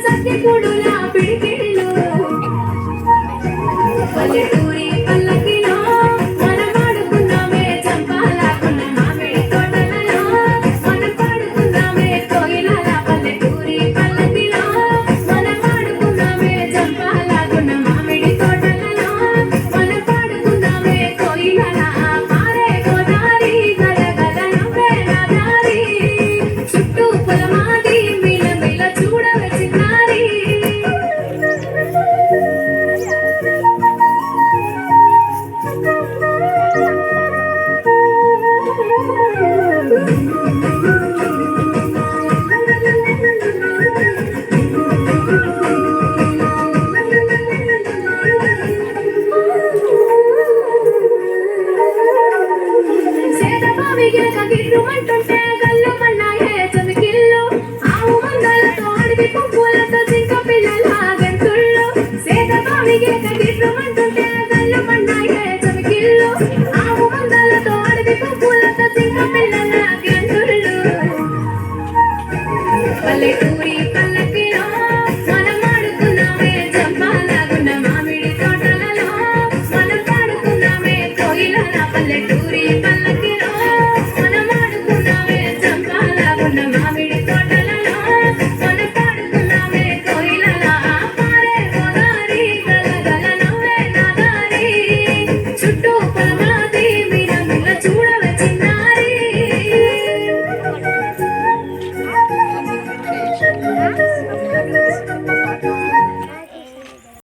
సత్యకుడులా పిడికిళ్ళు పల్లెటూరి పల్లకిలో మనం పాడుకున్నామే చంపాలాకున్న మామిడి తోటలలో మనం పాడుకున్నామే కోయిలల పల్లెటూరి పల్లకిలో మనం పాడుకున్నామే చంపాలాకున్న మామిడి తోటలలో మనం పాడుకున్నామే కోయిలల పారే గోదారి గల గల నవ్వే నాదారి చుట్టూ పొలమాది మిల మిల చూడవే చిన్నారి సేదబావిగిలక గిర్రుమంటుంటే గల్లు మన్నాయే చమికిల్లు ఆవు మందలతో అడవి పువ్వులతో జింక పిల్లల గంతుళ్ళు సేదబావిగిలక గిర్రుమంటుంటే గల్లు మన్నాయే చమికిల్లు ఆవు మందలతో అడవి పువ్వులతో జింక పిల్లల గంతుళ్ళు పల్లెటూరి పల్లకిలో మనం ఆడుకున్నామే చంపాలాగున్న మామిడి తోటలలో మనం పాడుకున్నామే కోయిలల పల్లెటూరి